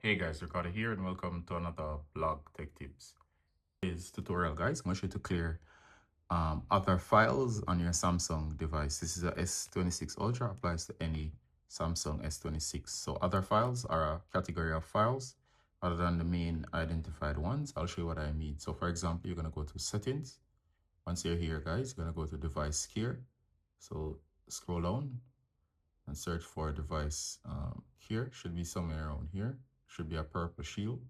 Hey guys, Ricardo here and welcome to another blog tech tips. This tutorial guys, I'm going to show you to clear other files on your Samsung device. This is a S26 Ultra, applies to any Samsung S26. So other files are a category of files other than the main identified ones. I'll show you what I mean. So for example, you're going to go to settings. Once you're here guys, you're going to go to device care. So scroll down and search for device here. Should be somewhere around here. Should be a purple shield.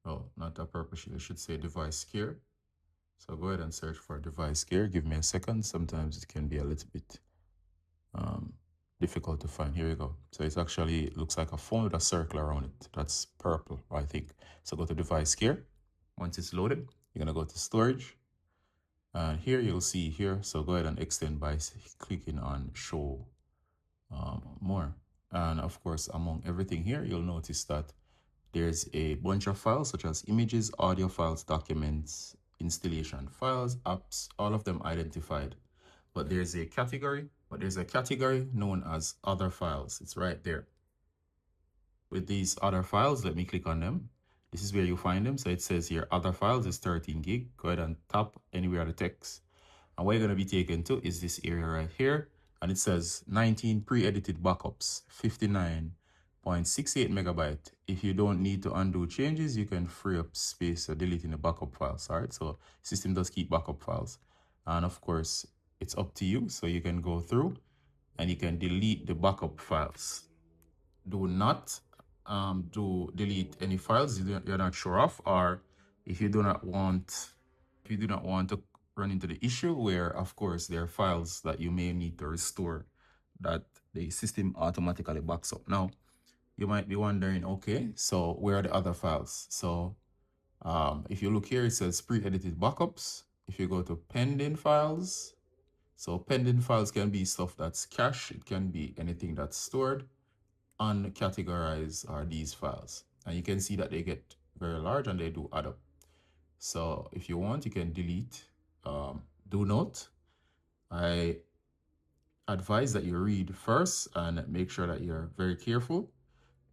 Oh, not a purple shield. It should say device care. So go ahead and search for device care. Give me a second. Sometimes it can be a little bit um, difficult to find. Here we go. So it actually looks like a phone with a circle around it. That's purple, I think. So go to device care. Once it's loaded, you're going to go to storage. And here you'll see here. So go ahead and extend by clicking on show more. And of course, among everything here, you'll notice that there's a bunch of files such as images, audio files, documents, installation files, apps, all of them identified. But there's a category known as other files. It's right there. With these other files, let me click on them. This is where you find them. So it says here, other files is 13 gig. Go ahead and tap anywhere the text. And what you're going to be taken to is this area right here. And it says 19 pre-edited backups, 59.68 megabyte. If you don't need to undo changes, you can free up space or deleting the backup files. All right, so system does keep backup files. And of course, it's up to you. So you can go through and you can delete the backup files. Do not delete any files you're not sure of, or if you do not want to run into the issue where, of course, there are files that you may need to restore that the system automatically backs up. Now, you might be wondering, okay, so where are the other files? So if you look here, it says pre-edited backups. If you go to pending files, so pending files can be stuff that's cached. It can be anything that's stored. Uncategorized are these files. And you can see that they get very large and they do add up. So if you want, you can delete. Do note, I advise that you read first and make sure that you're very careful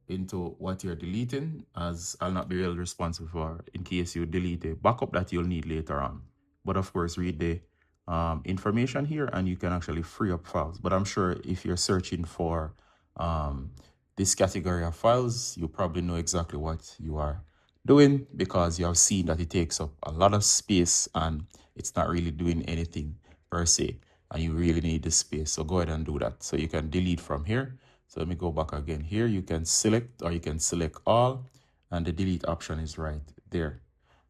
into what you're deleting, as I'll not be really responsible for in case you delete a backup that you'll need later on. But of course, read the information here and you can actually free up files. But I'm sure if you're searching for this category of files, you probably know exactly what you are doing because you have seen that it takes up a lot of space and it's not really doing anything per se, and you really need the space. So go ahead and do that. So you can delete from here. So let me go back again here. You can select, or you can select all, and the delete option is right there.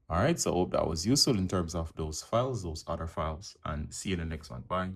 All right, so I hope that was useful in terms of those files, those other files, and see you in the next one. Bye.